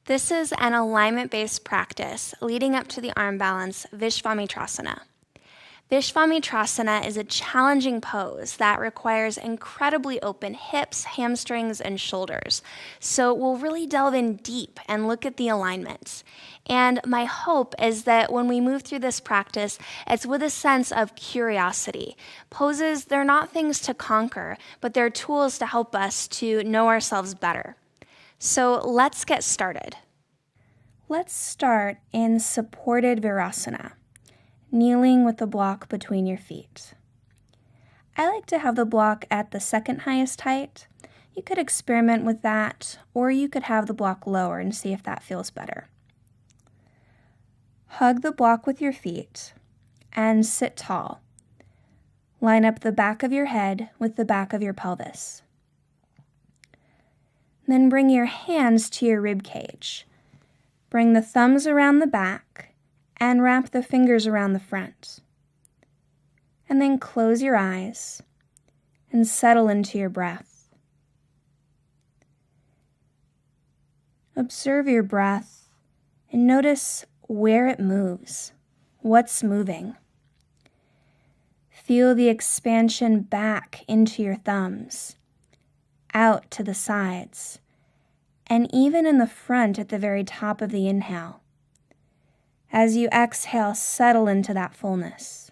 This is an alignment-based practice leading up to the arm balance Vishvamitrasana. Vishvamitrasana is a challenging pose that requires incredibly open hips, hamstrings, and shoulders. So we'll really delve in deep and look at the alignments. And my hope is that when we move through this practice, it's with a sense of curiosity. Poses, they're not things to conquer, but they're tools to help us to know ourselves better. So let's get started. Let's start in supported virasana, kneeling with the block between your feet. I like to have the block at the second highest height. You could experiment with that, or you could have the block lower and see if that feels better. Hug the block with your feet and sit tall. Line up the back of your head with the back of your pelvis. Then bring your hands to your rib cage. Bring the thumbs around the back and wrap the fingers around the front. And then close your eyes and settle into your breath. Observe your breath and notice where it moves, what's moving. Feel the expansion back into your thumbs, out to the sides, and even in the front at the very top of the inhale. As you exhale, settle into that fullness.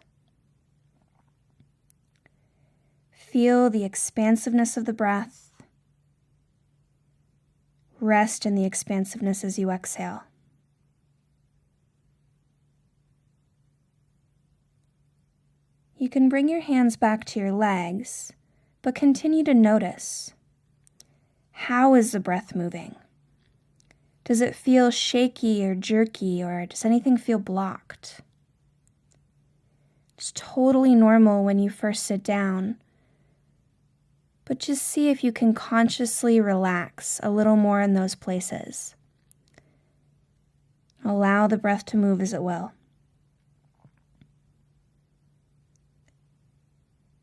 Feel the expansiveness of the breath. Rest in the expansiveness as you exhale. You can bring your hands back to your legs, but continue to notice. How is the breath moving? Does it feel shaky or jerky, or does anything feel blocked? It's totally normal when you first sit down, but just see if you can consciously relax a little more in those places. Allow the breath to move as it will.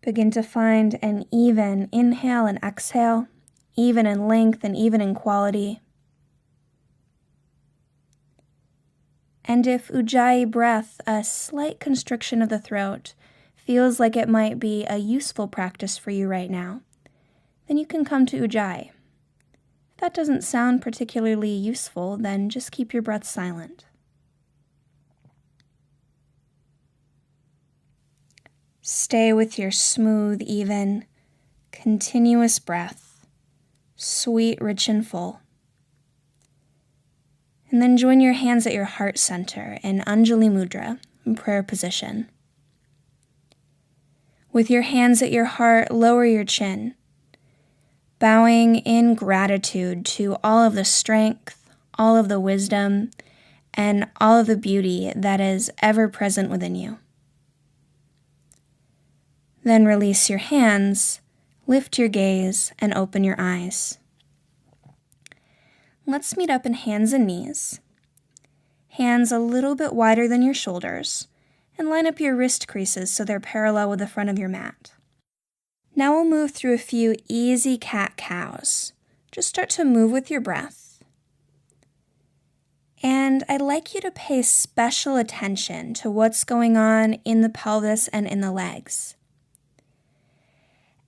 Begin to find an even inhale and exhale, even in length and even in quality. And if ujjayi breath, a slight constriction of the throat, feels like it might be a useful practice for you right now, then you can come to ujjayi. If that doesn't sound particularly useful, then just keep your breath silent. Stay with your smooth, even, continuous breath, sweet, rich, and full. And then join your hands at your heart center in Anjali Mudra, in prayer position. With your hands at your heart, lower your chin, bowing in gratitude to all of the strength, all of the wisdom, and all of the beauty that is ever present within you. Then release your hands, lift your gaze, and open your eyes. Let's meet up in hands and knees. Hands a little bit wider than your shoulders, and line up your wrist creases so they're parallel with the front of your mat. Now we'll move through a few easy cat-cows. Just start to move with your breath. And I'd like you to pay special attention to what's going on in the pelvis and in the legs.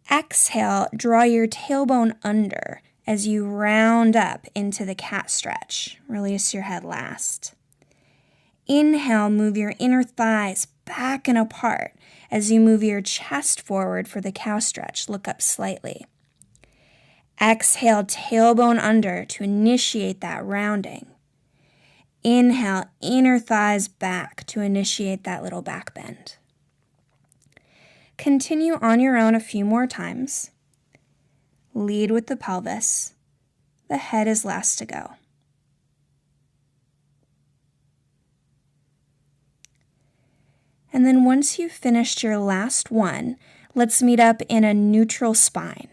Exhale, draw your tailbone under as you round up into the cat stretch. Release your head last. Inhale, move your inner thighs back and apart as you move your chest forward for the cow stretch. Look up slightly. Exhale, tailbone under to initiate that rounding. Inhale, inner thighs back to initiate that little back bend. Continue on your own a few more times. Lead with the pelvis. The head is last to go. And then once you've finished your last one, let's meet up in a neutral spine.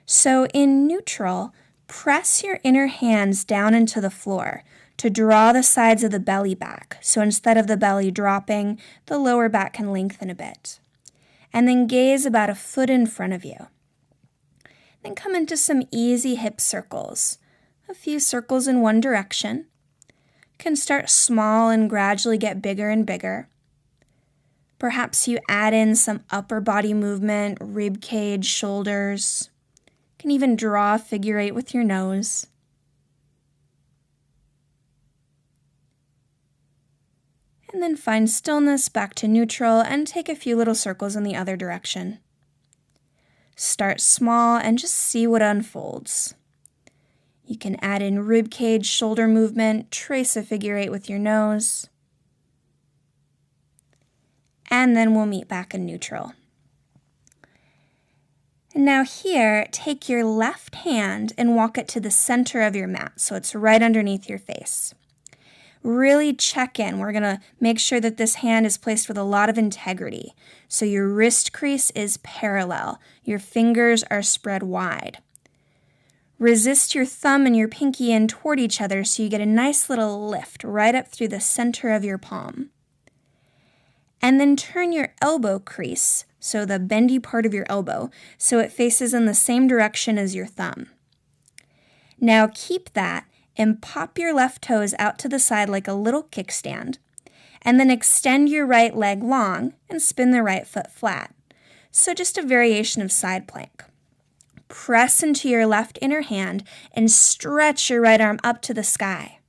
So in neutral, press your inner hands down into the floor to draw the sides of the belly back. So instead of the belly dropping, the lower back can lengthen a bit. And then gaze about a foot in front of you. Then come into some easy hip circles, a few circles in one direction. You can start small and gradually get bigger and bigger. Perhaps you add in some upper body movement, rib cage, shoulders. You can even draw a figure 8 with your nose. And then find stillness back to neutral and take a few little circles in the other direction. Start small and just see what unfolds. You can add in rib cage, shoulder movement, trace a figure 8 with your nose. And then we'll meet back in neutral. And now here, take your left hand and walk it to the center of your mat, so it's right underneath your face. Really check in. We're going to make sure that this hand is placed with a lot of integrity. So your wrist crease is parallel. Your fingers are spread wide. Resist your thumb and your pinky in toward each other so you get a nice little lift right up through the center of your palm. And then turn your elbow crease, so the bendy part of your elbow, so it faces in the same direction as your thumb. Now keep that and pop your left toes out to the side like a little kickstand, and then extend your right leg long and spin the right foot flat. So just a variation of side plank. Press into your left inner hand and stretch your right arm up to the sky.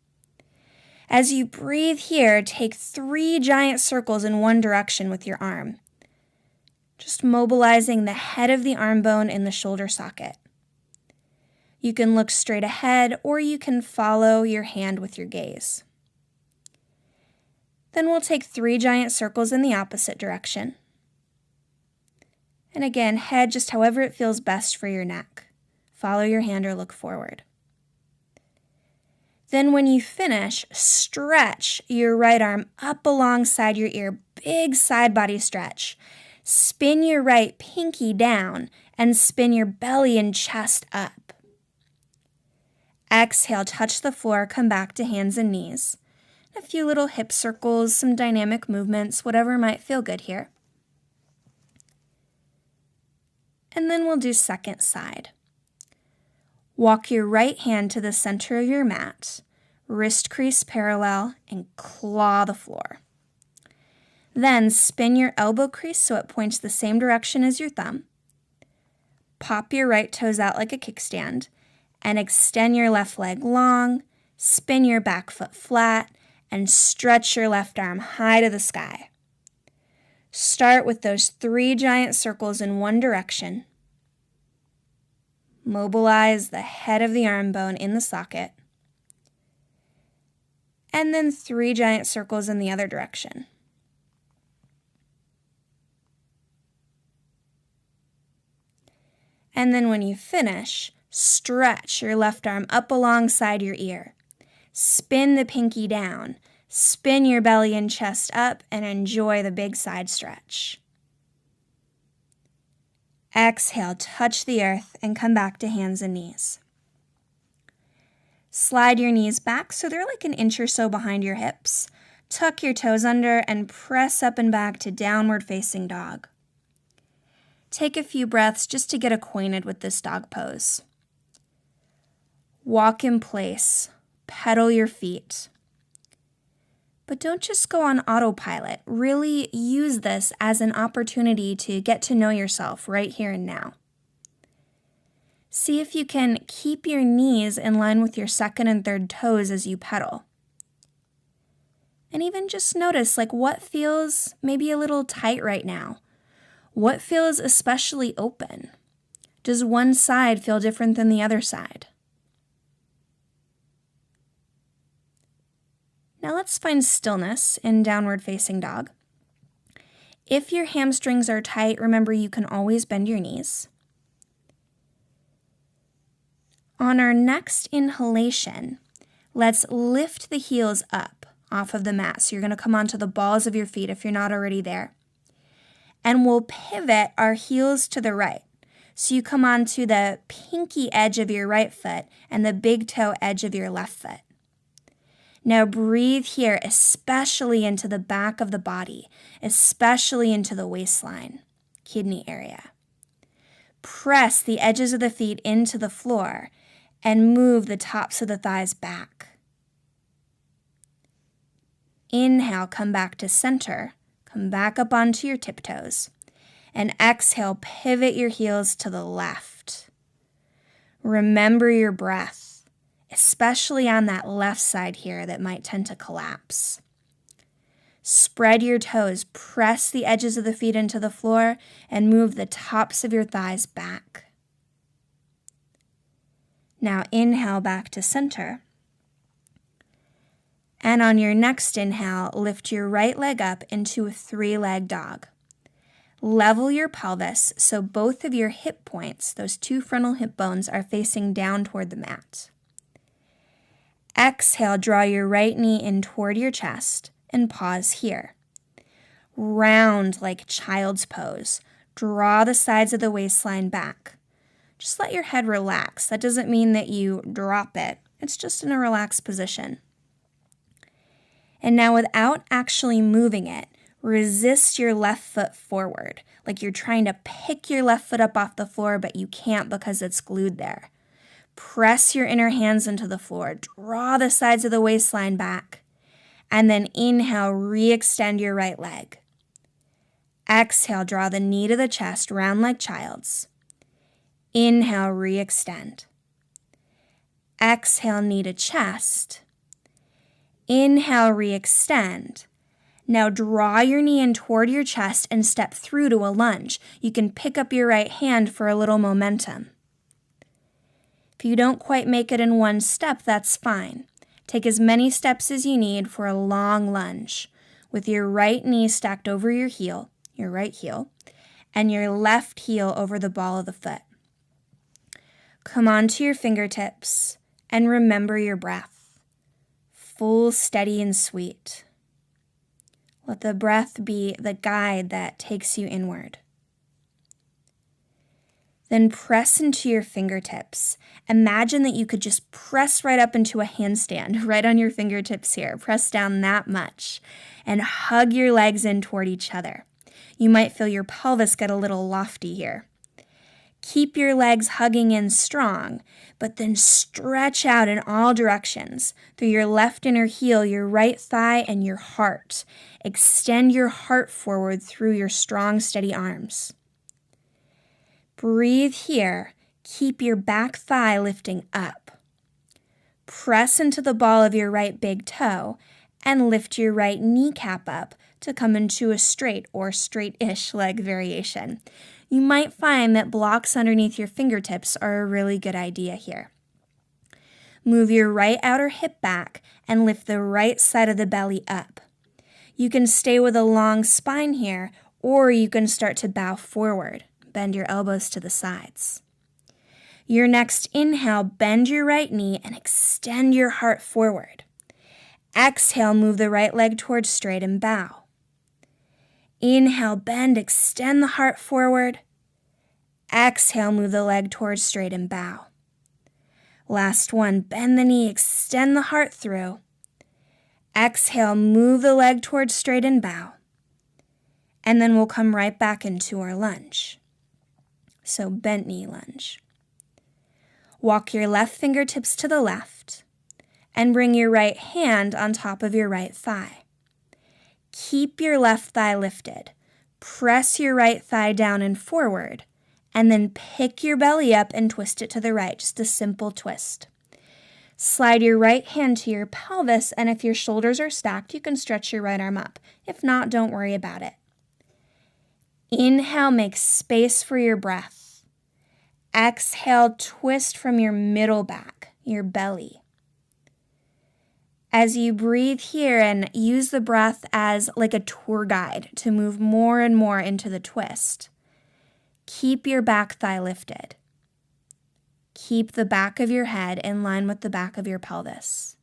As you breathe here, take 3 giant circles in one direction with your arm, just mobilizing the head of the arm bone in the shoulder socket. You can look straight ahead or you can follow your hand with your gaze. Then we'll take 3 giant circles in the opposite direction. And again, head just however it feels best for your neck. Follow your hand or look forward. Then when you finish, stretch your right arm up alongside your ear, big side body stretch. Spin your right pinky down and spin your belly and chest up. Exhale, touch the floor, come back to hands and knees. A few little hip circles, some dynamic movements, whatever might feel good here. And then we'll do second side. Walk your right hand to the center of your mat, wrist crease parallel, and claw the floor. Then spin your elbow crease so it points the same direction as your thumb. Pop your right toes out like a kickstand, and extend your left leg long, spin your back foot flat, and stretch your left arm high to the sky. Start with those 3 giant circles in one direction. Mobilize the head of the arm bone in the socket. And then 3 giant circles in the other direction. And then when you finish, stretch your left arm up alongside your ear. Spin the pinky down. Spin your belly and chest up and enjoy the big side stretch. Exhale, touch the earth and come back to hands and knees. Slide your knees back so they're like an inch or so behind your hips. Tuck your toes under and press up and back to downward facing dog. Take a few breaths just to get acquainted with this dog pose. Walk in place, pedal your feet. But don't just go on autopilot. Really use this as an opportunity to get to know yourself right here and now. See if you can keep your knees in line with your second and third toes as you pedal. And even just notice what feels maybe a little tight right now. What feels especially open? Does one side feel different than the other side? Now let's find stillness in downward facing dog. If your hamstrings are tight, remember you can always bend your knees. On our next inhalation, let's lift the heels up off of the mat. So you're going to come onto the balls of your feet if you're not already there. And we'll pivot our heels to the right. So you come onto the pinky edge of your right foot and the big toe edge of your left foot. Now breathe here, especially into the back of the body, especially into the waistline, kidney area. Press the edges of the feet into the floor and move the tops of the thighs back. Inhale, come back to center. Come back up onto your tiptoes. And exhale, pivot your heels to the left. Remember your breath, especially on that left side here that might tend to collapse. Spread your toes, press the edges of the feet into the floor, and move the tops of your thighs back. Now inhale back to center. And on your next inhale, lift your right leg up into a 3-leg dog. Level your pelvis so both of your hip points, those 2 frontal hip bones, are facing down toward the mat. Exhale, draw your right knee in toward your chest and pause here. Round like child's pose. Draw the sides of the waistline back. Just let your head relax. That doesn't mean that you drop it. It's just in a relaxed position. And now without actually moving it, resist your left foot forward, like you're trying to pick your left foot up off the floor, but you can't because it's glued there. Press your inner hands into the floor, draw the sides of the waistline back, and then inhale, re-extend your right leg. Exhale, draw the knee to the chest, round like child's. Inhale, re-extend. Exhale, knee to chest. Inhale, re-extend. Now draw your knee in toward your chest and step through to a lunge. You can pick up your right hand for a little momentum. If you don't quite make it in one step, that's fine. Take as many steps as you need for a long lunge, with your right knee stacked over your heel, your right heel, and your left heel over the ball of the foot. Come onto your fingertips and remember your breath. Full, steady, and sweet. Let the breath be the guide that takes you inward. Then press into your fingertips. Imagine that you could just press right up into a handstand, right on your fingertips here. Press down that much and hug your legs in toward each other. You might feel your pelvis get a little lofty here. Keep your legs hugging in strong, but then stretch out in all directions through your left inner heel, your right thigh, and your heart. Extend your heart forward through your strong, steady arms. Breathe here. Keep your back thigh lifting up. Press into the ball of your right big toe and lift your right kneecap up to come into a straight or straight-ish leg variation. You might find that blocks underneath your fingertips are a really good idea here. Move your right outer hip back and lift the right side of the belly up. You can stay with a long spine here, or you can start to bow forward. Bend your elbows to the sides. Your next inhale, bend your right knee and extend your heart forward. Exhale, move the right leg towards straight and bow. Inhale, bend, extend the heart forward. Exhale, move the leg towards straight and bow. Last one, bend the knee, extend the heart through. Exhale, move the leg towards straight and bow. And then we'll come right back into our lunge. So bent knee lunge. Walk your left fingertips to the left and bring your right hand on top of your right thigh. Keep your left thigh lifted. Press your right thigh down and forward, and then pick your belly up and twist it to the right, just a simple twist. Slide your right hand to your pelvis, and if your shoulders are stacked, you can stretch your right arm up. If not, don't worry about it. Inhale, make space for your breath. Exhale, twist from your middle back, your belly. As you breathe here and use the breath as like a tour guide to move more and more into the twist, keep your back thigh lifted. Keep the back of your head in line with the back of your pelvis.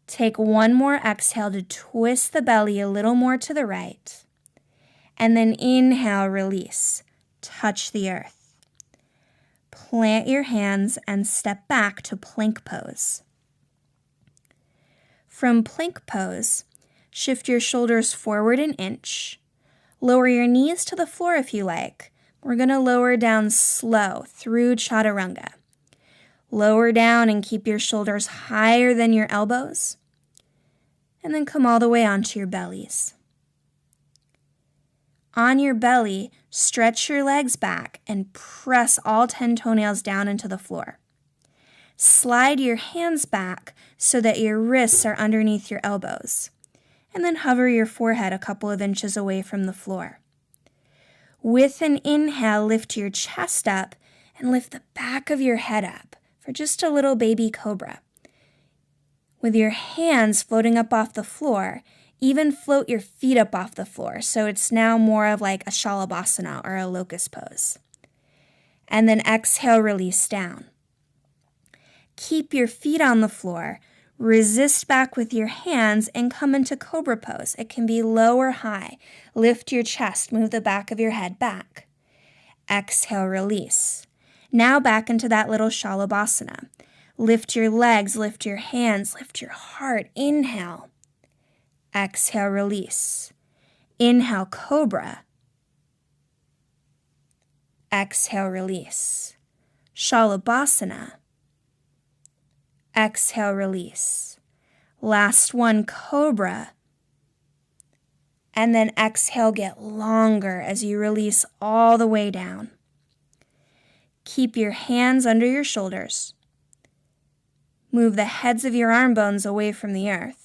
Take one more exhale to twist the belly a little more to the right. And then inhale, release. Touch the earth. Plant your hands and step back to plank pose. From plank pose, shift your shoulders forward an inch. Lower your knees to the floor if you like, We're going to lower down slow through chaturanga. Lower down and keep your shoulders higher than your elbows. And then come all the way onto your bellies. On your belly, stretch your legs back and press all 10 toenails down into the floor. Slide your hands back so that your wrists are underneath your elbows. And then hover your forehead a couple of inches away from the floor. With an inhale, lift your chest up and lift the back of your head up for just a little baby cobra. With your hands floating up off the floor, even float your feet up off the floor, so it's now more of like a shalabhasana or a locust pose. And then exhale, release down. Keep your feet on the floor, resist back with your hands, and come into cobra pose. It can be low or high. Lift your chest, move the back of your head back. Exhale, release. Now back into that little shalabhasana. Lift your legs, lift your hands, lift your heart. Inhale. Exhale, release. Inhale, cobra. Exhale, release. Shalabhasana. Exhale, release. Last one, cobra. And then exhale, get longer as you release all the way down. Keep your hands under your shoulders. Move the heads of your arm bones away from the earth.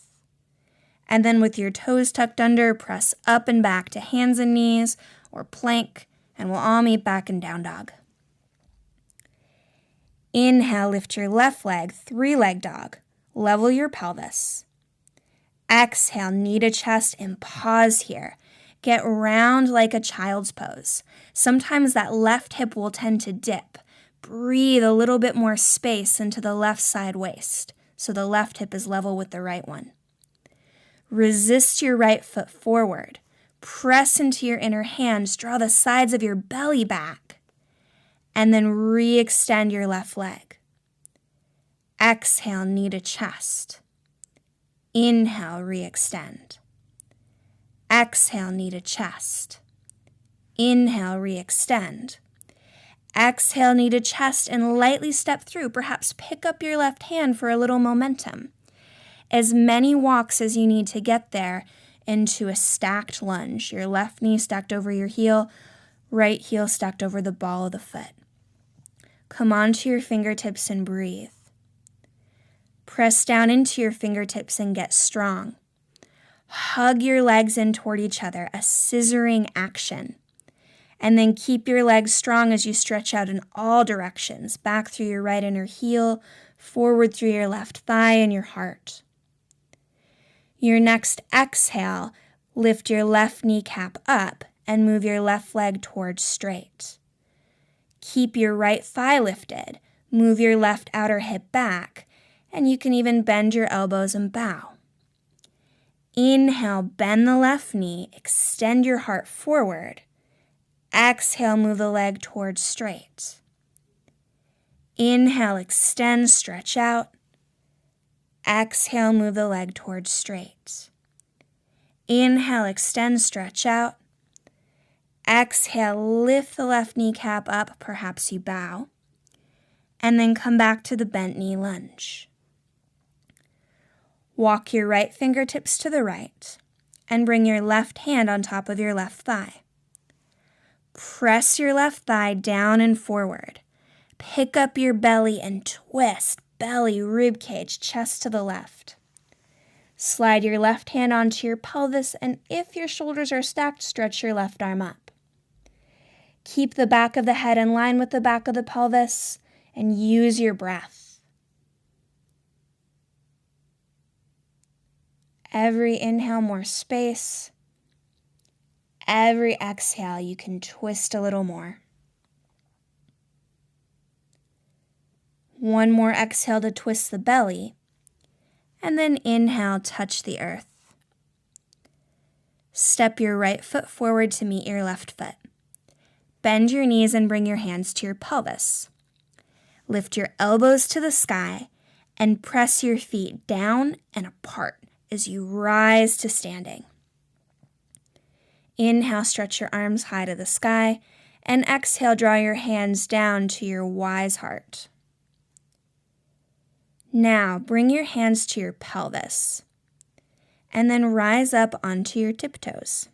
And then with your toes tucked under, press up and back to hands and knees or plank, and we'll all meet back in down dog. Inhale, lift your left leg, 3-leg dog. Level your pelvis. Exhale, knee to chest and pause here. Get round like a child's pose. Sometimes that left hip will tend to dip. Breathe a little bit more space into the left side waist, so the left hip is level with the right one. Resist your right foot forward. Press into your inner hands. Draw the sides of your belly back. And then re-extend your left leg. Exhale, knee to chest. Inhale, re-extend. Exhale, knee to chest. Inhale, re-extend. Exhale, knee to chest, and lightly step through. Perhaps pick up your left hand for a little momentum. As many walks as you need to get there into a stacked lunge. Your left knee stacked over your heel, right heel stacked over the ball of the foot. Come onto your fingertips and breathe. Press down into your fingertips and get strong. Hug your legs in toward each other, a scissoring action. And then keep your legs strong as you stretch out in all directions, back through your right inner heel, forward through your left thigh and your heart. Your next exhale, lift your left kneecap up and move your left leg towards straight. Keep your right thigh lifted, move your left outer hip back, and you can even bend your elbows and bow. Inhale, bend the left knee, extend your heart forward. Exhale, move the leg towards straight. Inhale, extend, stretch out. Exhale, move the leg towards straight. Inhale, extend, stretch out. Exhale, lift the left kneecap up, perhaps you bow. And then come back to the bent knee lunge. Walk your right fingertips to the right and bring your left hand on top of your left thigh. Press your left thigh down and forward. Pick up your belly and twist. Belly, rib cage, chest to the left. Slide your left hand onto your pelvis, and if your shoulders are stacked, stretch your left arm up. Keep the back of the head in line with the back of the pelvis, and use your breath. Every inhale, more space. Every exhale, you can twist a little more. One more exhale to twist the belly, and then inhale, touch the earth. Step your right foot forward to meet your left foot. Bend your knees and bring your hands to your pelvis. Lift your elbows to the sky and press your feet down and apart as you rise to standing. Inhale, stretch your arms high to the sky, And exhale, draw your hands down to your wise heart. Now, bring your hands to your pelvis, and then rise up onto your tiptoes.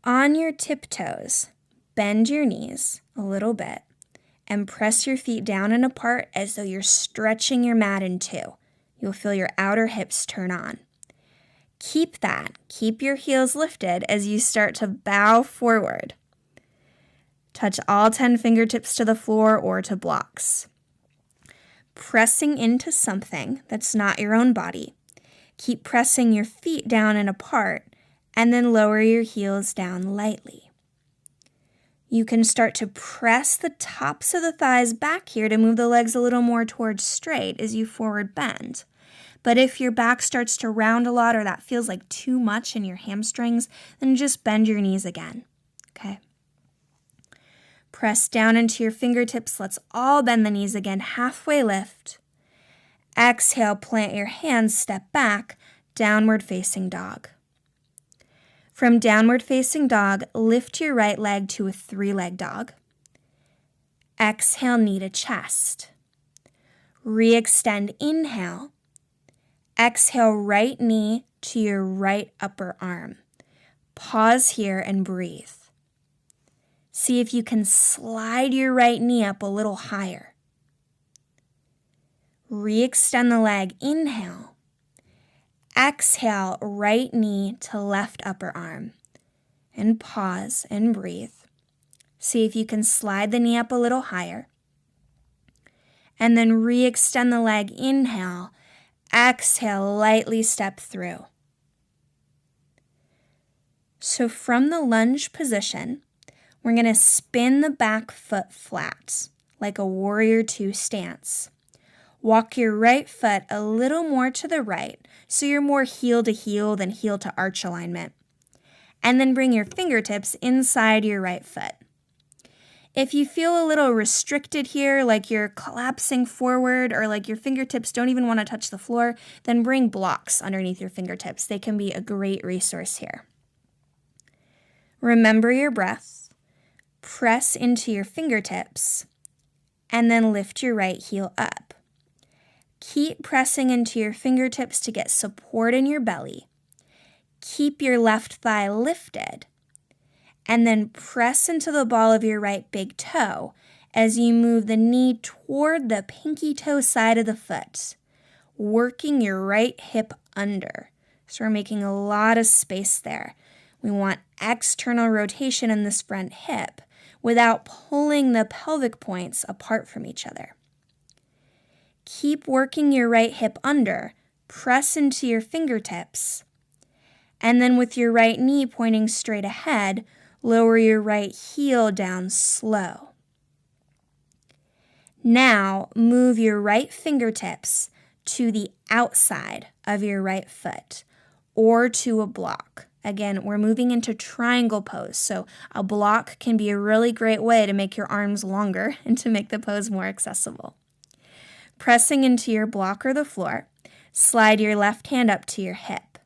On your tiptoes, bend your knees a little bit and press your feet down and apart as though you're stretching your mat in two. You'll feel your outer hips turn on. Keep that. Keep your heels lifted as you start to bow forward. Touch all 10 fingertips to the floor or to blocks. Pressing into something that's not your own body. Keep pressing your feet down and apart, and then lower your heels down lightly. You can start to press the tops of the thighs back here to move the legs a little more towards straight as you forward bend. But if your back starts to round a lot or that feels like too much in your hamstrings, then just bend your knees again, okay? Press down into your fingertips. Let's all bend the knees again. Halfway lift. Exhale, plant your hands, step back, downward facing dog. From downward facing dog, lift your right leg to a 3-leg dog. Exhale, knee to chest. Re-extend, inhale. Exhale, right knee to your right upper arm. Pause here and breathe. See if you can slide your right knee up a little higher. Re-extend the leg, inhale. Exhale, right knee to left upper arm. And pause and breathe. See if you can slide the knee up a little higher. And then re-extend the leg, inhale. Exhale, lightly step through. So from the lunge position, we're going to spin the back foot flat, like a warrior two stance. Walk your right foot a little more to the right, so you're more heel to heel than heel to arch alignment. And then bring your fingertips inside your right foot. If you feel a little restricted here, like you're collapsing forward or like your fingertips don't even want to touch the floor, then bring blocks underneath your fingertips. They can be a great resource here. Remember your breath. Press into your fingertips, and then lift your right heel up. Keep pressing into your fingertips to get support in your belly. Keep your left thigh lifted, and then press into the ball of your right big toe as you move the knee toward the pinky toe side of the foot, working your right hip under. So we're making a lot of space there. We want external rotation in this front hip without pulling the pelvic points apart from each other. Keep working your right hip under, press into your fingertips, and then with your right knee pointing straight ahead, lower your right heel down slow. Now, move your right fingertips to the outside of your right foot or to a block. Again, we're moving into triangle pose, so a block can be a really great way to make your arms longer and to make the pose more accessible. Pressing into your block or the floor, slide your left hand up to your hip.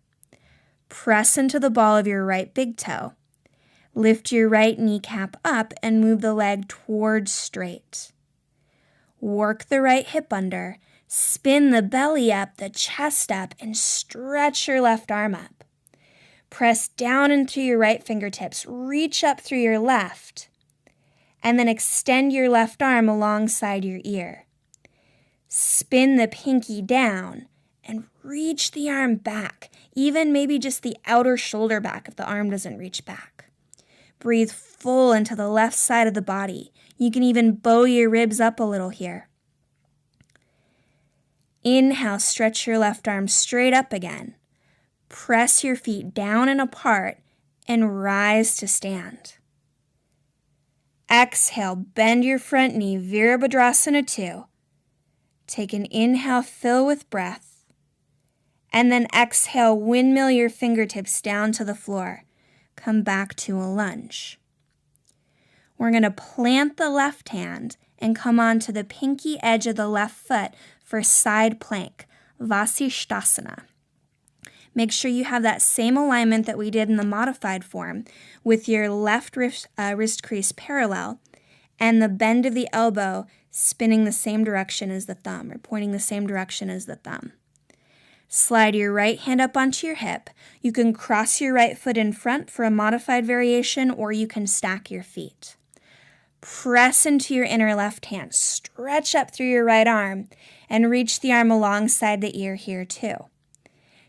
Press into the ball of your right big toe. Lift your right kneecap up and move the leg towards straight. Work the right hip under, spin the belly up, the chest up, and stretch your left arm up. Press down into your right fingertips, reach up through your left, and then extend your left arm alongside your ear. Spin the pinky down and reach the arm back, even maybe just the outer shoulder back if the arm doesn't reach back. Breathe full into the left side of the body. You can even bow your ribs up a little here. Inhale, stretch your left arm straight up again. Press your feet down and apart and rise to stand. Exhale, bend your front knee, Virabhadrasana 2. Take an inhale, fill with breath. And then exhale, windmill your fingertips down to the floor. Come back to a lunge. We're going to plant the left hand and come onto the pinky edge of the left foot for side plank, Vasishthasana. Make sure you have that same alignment that we did in the modified form with your left wrist crease parallel and the bend of the elbow spinning the same direction as the thumb, or pointing the same direction as the thumb. Slide your right hand up onto your hip. You can cross your right foot in front for a modified variation, or you can stack your feet. Press into your inner left hand. Stretch up through your right arm and reach the arm alongside the ear here too.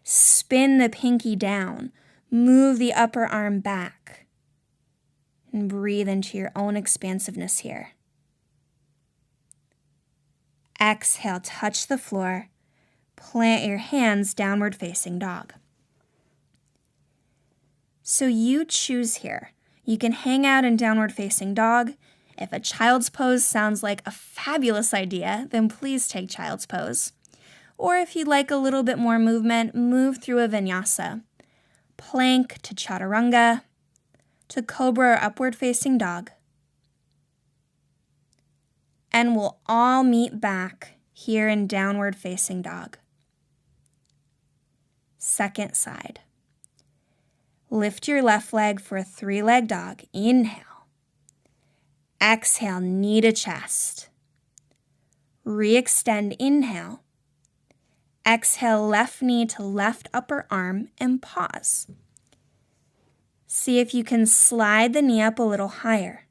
Spin the pinky down. Move the upper arm back. And breathe into your own expansiveness here. Exhale, touch the floor. Plant your hands downward facing dog. So you choose here. You can hang out in downward facing dog. If a child's pose sounds like a fabulous idea, then please take child's pose. Or if you'd like a little bit more movement, move through a vinyasa. Plank to chaturanga, to cobra or upward facing dog. And we'll all meet back here in downward facing dog. Second side. Lift your left leg for a 3-leg dog. Inhale. Exhale, knee to chest. Re-extend, inhale. Exhale, left knee to left upper arm and pause. See if you can slide the knee up a little higher.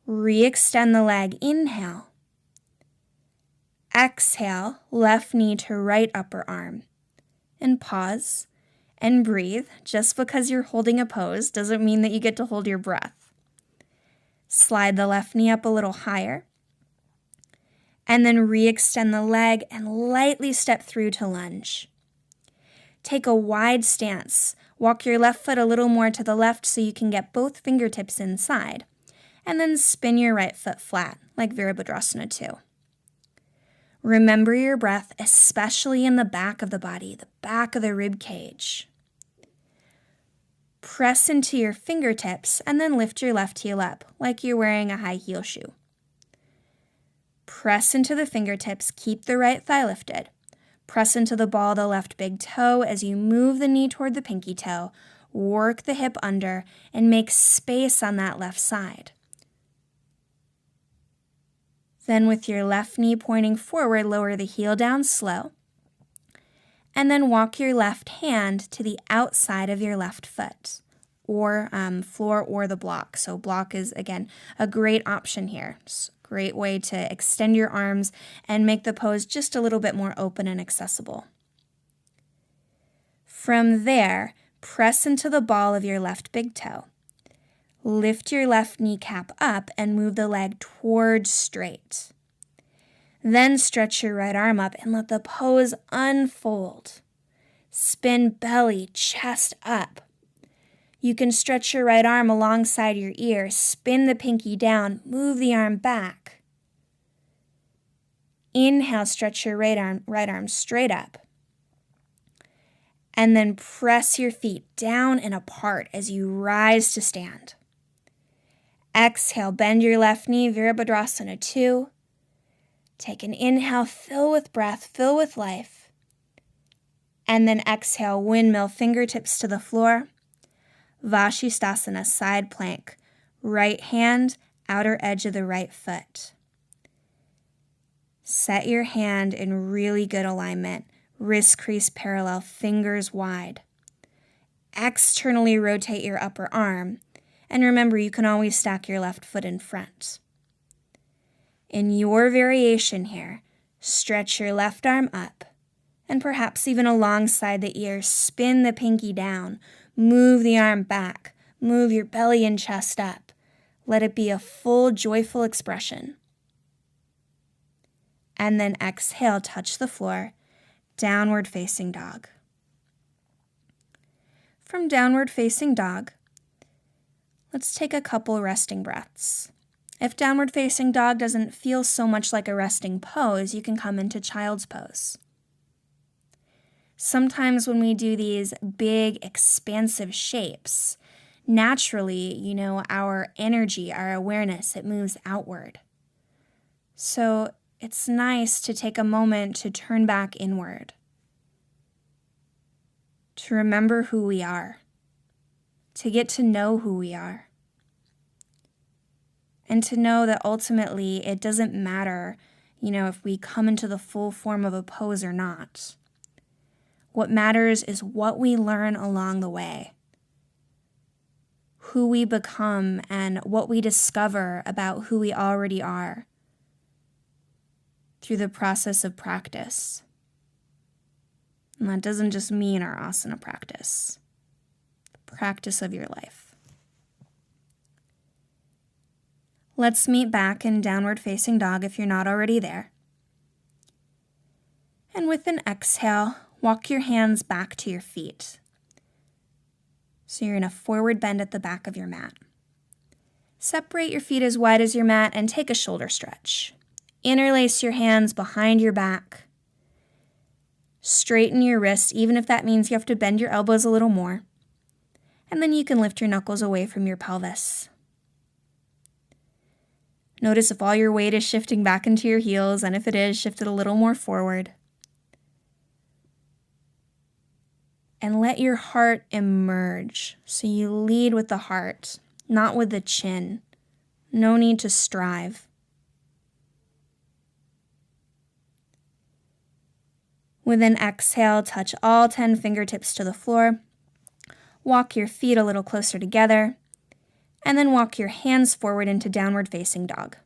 Re-extend the leg, inhale. Exhale, left knee to right upper arm. And pause and breathe. Just because you're holding a pose doesn't mean that you get to hold your breath. Slide the left knee up a little higher. And then re-extend the leg and lightly step through to lunge. Take a wide stance. Walk your left foot a little more to the left so you can get both fingertips inside. And then spin your right foot flat, like Virabhadrasana 2. Remember your breath, especially in the back of the body, the back of the rib cage. Press into your fingertips and then lift your left heel up, like you're wearing a high heel shoe. Press into the fingertips, keep the right thigh lifted. Press into the ball of the left big toe as you move the knee toward the pinky toe, work the hip under, and make space on that left side. Then with your left knee pointing forward, lower the heel down slow. And then walk your left hand to the outside of your left foot, or floor or the block. So block is, again, a great option here. It's a great way to extend your arms and make the pose just a little bit more open and accessible. From there, press into the ball of your left big toe. Lift your left kneecap up and move the leg towards straight. Then stretch your right arm up and let the pose unfold. Spin belly, chest up. You can stretch your right arm alongside your ear, spin the pinky down, move the arm back. Inhale, stretch your right arm straight up. And then press your feet down and apart as you rise to stand. Exhale, bend your left knee, Virabhadrasana 2. Take an inhale, fill with breath, fill with life. And then exhale, windmill, fingertips to the floor. Vashisthasana, side plank. Right hand, outer edge of the right foot. Set your hand in really good alignment. Wrist crease parallel, fingers wide. Externally rotate your upper arm. And remember, you can always stack your left foot in front. In your variation here, stretch your left arm up, and perhaps even alongside the ear, spin the pinky down, move the arm back, move your belly and chest up. Let it be a full, joyful expression. And then exhale, touch the floor, downward facing dog. From downward facing dog, let's take a couple resting breaths. If downward facing dog doesn't feel so much like a resting pose, you can come into child's pose. Sometimes when we do these big, expansive shapes, naturally, our energy, our awareness, it moves outward. So it's nice to take a moment to turn back inward. to remember who we are, to get to know who we are, and to know that ultimately it doesn't matter, if we come into the full form of a pose or not. What matters is what we learn along the way, who we become, and what we discover about who we already are through the process of practice. And that doesn't just mean our asana practice, the practice of your life. Let's meet back in downward facing dog if you're not already there. And with an exhale, walk your hands back to your feet. So you're in a forward bend at the back of your mat. Separate your feet as wide as your mat and take a shoulder stretch. Interlace your hands behind your back. Straighten your wrists, even if that means you have to bend your elbows a little more. And then you can lift your knuckles away from your pelvis. Notice if all your weight is shifting back into your heels, and if it is, shift it a little more forward. And let your heart emerge. So you lead with the heart, not with the chin. No need to strive. With an exhale, touch all 10 fingertips to the floor. Walk your feet a little closer together. And then walk your hands forward into downward facing dog.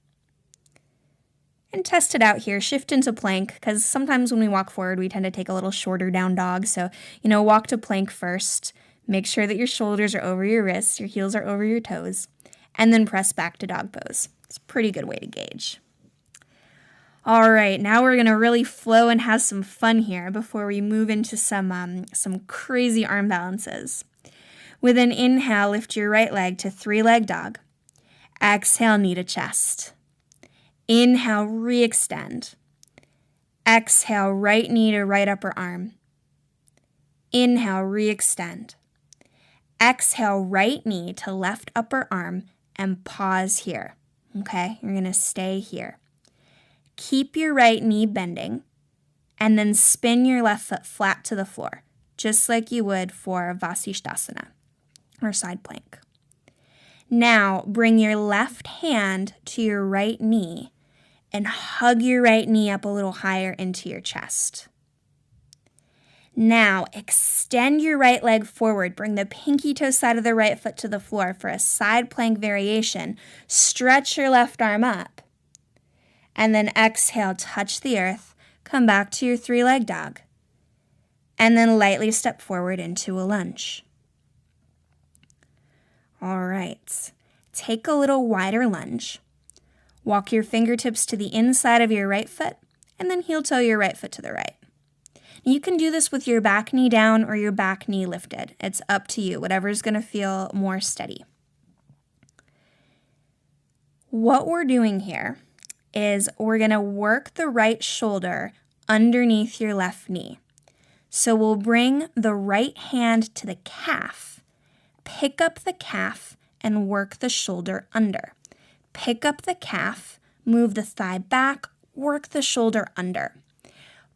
And test it out here. Shift into plank, because sometimes when we walk forward, we tend to take a little shorter down dog. So, walk to plank first. Make sure that your shoulders are over your wrists, your heels are over your toes, and then press back to dog pose. It's a pretty good way to gauge. All right, now we're going to really flow and have some fun here before we move into some crazy arm balances. With an inhale, lift your right leg to three-leg dog. Exhale, knee to chest. Inhale, re-extend. Exhale, right knee to right upper arm. Inhale, re-extend. Exhale, right knee to left upper arm and pause here. Okay, you're going to stay here. Keep your right knee bending and then spin your left foot flat to the floor, just like you would for Vasisthasana or side plank. Now, bring your left hand to your right knee and hug your right knee up a little higher into your chest. Now, extend your right leg forward. Bring the pinky toe side of the right foot to the floor for a side plank variation. Stretch your left arm up. And then exhale, touch the earth. Come back to your three-leg dog. And then lightly step forward into a lunge. All right. Take a little wider lunge. Walk your fingertips to the inside of your right foot, and then heel toe your right foot to the right. You can do this with your back knee down or your back knee lifted. It's up to you, whatever's going to feel more steady. What we're doing here is we're going to work the right shoulder underneath your left knee. So we'll bring the right hand to the calf, pick up the calf, and work the shoulder under. Pick up the calf, move the thigh back, work the shoulder under.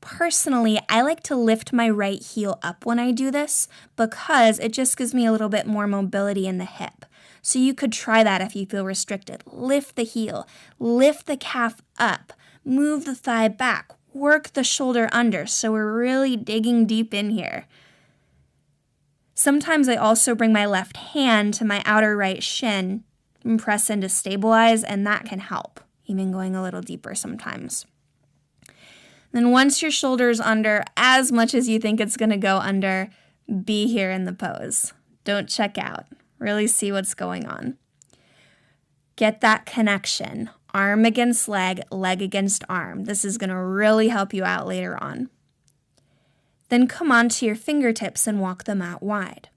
Personally, I like to lift my right heel up when I do this because it just gives me a little bit more mobility in the hip. So you could try that if you feel restricted. Lift the heel, lift the calf up, move the thigh back, work the shoulder under. So we're really digging deep in here. Sometimes I also bring my left hand to my outer right shin and press in to stabilize, and that can help, even going a little deeper sometimes. Then once your shoulder's under as much as you think it's going to go under, be here in the pose. Don't check out. Really see what's going on. Get that connection. Arm against leg, leg against arm. This is going to really help you out later on. Then come onto your fingertips and walk them out wide.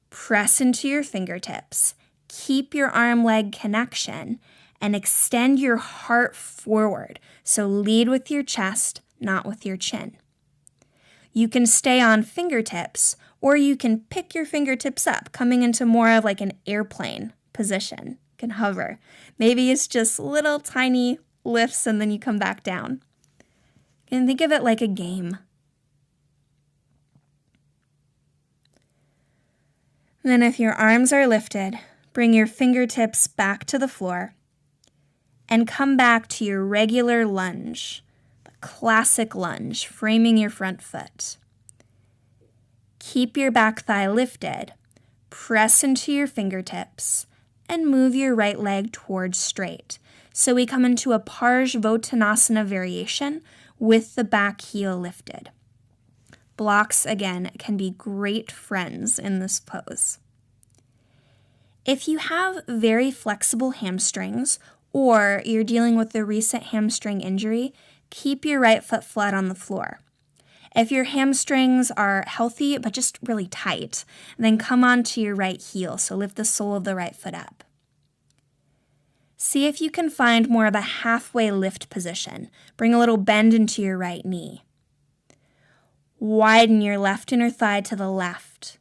Press into your fingertips. Keep your arm-leg connection and extend your heart forward. So lead with your chest, not with your chin. You can stay on fingertips, or you can pick your fingertips up, coming into more of like an airplane position. You can hover. Maybe it's just little tiny lifts and then you come back down. You can think of it like a game. Then if your arms are lifted, bring your fingertips back to the floor and come back to your regular lunge, the classic lunge, framing your front foot. Keep your back thigh lifted, press into your fingertips, and move your right leg towards straight. So we come into a Parsvottanasana variation with the back heel lifted. Blocks, again, can be great friends in this pose. If you have very flexible hamstrings or you're dealing with a recent hamstring injury, keep your right foot flat on the floor. If your hamstrings are healthy but just really tight, then come onto your right heel, so lift the sole of the right foot up. See if you can find more of a halfway lift position. Bring a little bend into your right knee. Widen your left inner thigh to the left.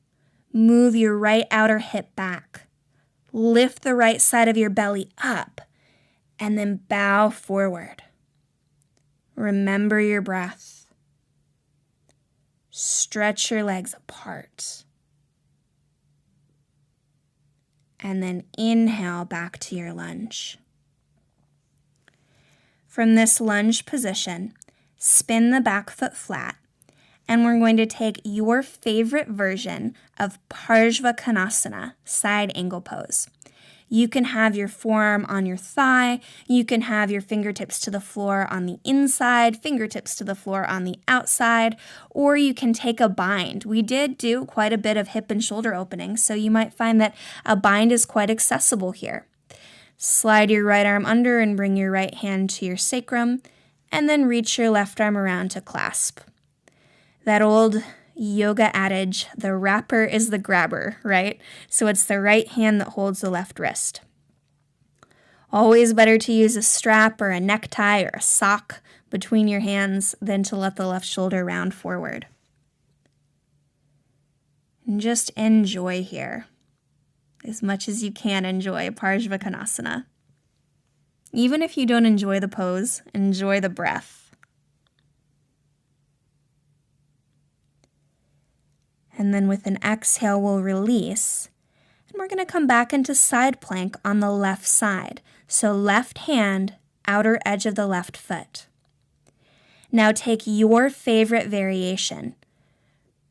Move your right outer hip back. Lift the right side of your belly up, and then bow forward. Remember your breath. Stretch your legs apart. And then inhale back to your lunge. From this lunge position, spin the back foot flat, and we're going to take your favorite version of Parsvottanasana, side angle pose. You can have your forearm on your thigh, you can have your fingertips to the floor on the inside, fingertips to the floor on the outside, or you can take a bind. We did do quite a bit of hip and shoulder opening, so you might find that a bind is quite accessible here. Slide your right arm under and bring your right hand to your sacrum, and then reach your left arm around to clasp. That old yoga adage, the wrapper is the grabber, right? So it's the right hand that holds the left wrist. Always better to use a strap or a necktie or a sock between your hands than to let the left shoulder round forward. And just enjoy here. As much as you can enjoy Parsvottanasana. Even if you don't enjoy the pose, enjoy the breath. And then with an exhale, we'll release. And we're going to come back into side plank on the left side. So left hand, outer edge of the left foot. Now take your favorite variation.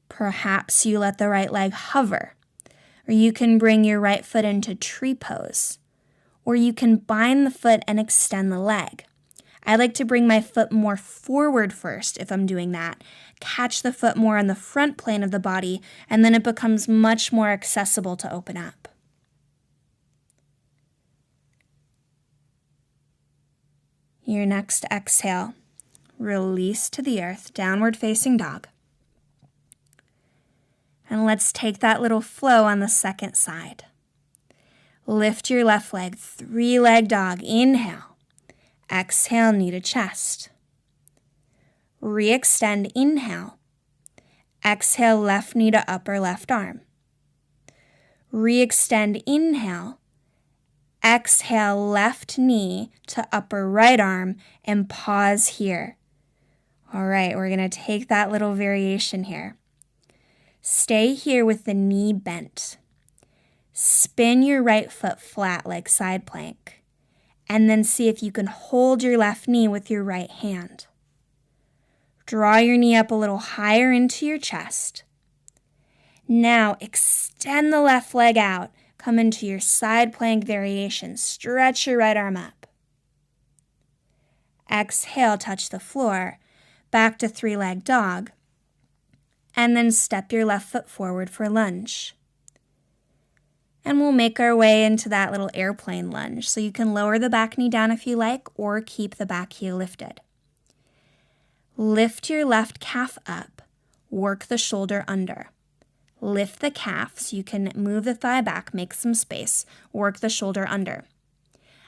Perhaps you let the right leg hover. Or you can bring your right foot into tree pose. Or you can bind the foot and extend the leg. I like to bring my foot more forward first if I'm doing that. Catch the foot more on the front plane of the body, and then it becomes much more accessible to open up. Your next exhale, release to the earth, downward facing dog. And let's take that little flow on the second side. Lift your left leg, three-leg dog, inhale. Exhale, knee to chest. Re-extend, inhale. Exhale, left knee to upper left arm. Re-extend, inhale. Exhale, left knee to upper right arm, and pause here. All right, we're going to take that little variation here. Stay here with the knee bent. Spin your right foot flat like side plank. And then see if you can hold your left knee with your right hand. Draw your knee up a little higher into your chest. Now extend the left leg out. Come into your side plank variation. Stretch your right arm up. Exhale, touch the floor. Back to three-leg dog. And then step your left foot forward for lunge. And we'll make our way into that little airplane lunge. So you can lower the back knee down if you like, or keep the back heel lifted. Lift your left calf up. Work the shoulder under. Lift the calf so you can move the thigh back, make some space. Work the shoulder under.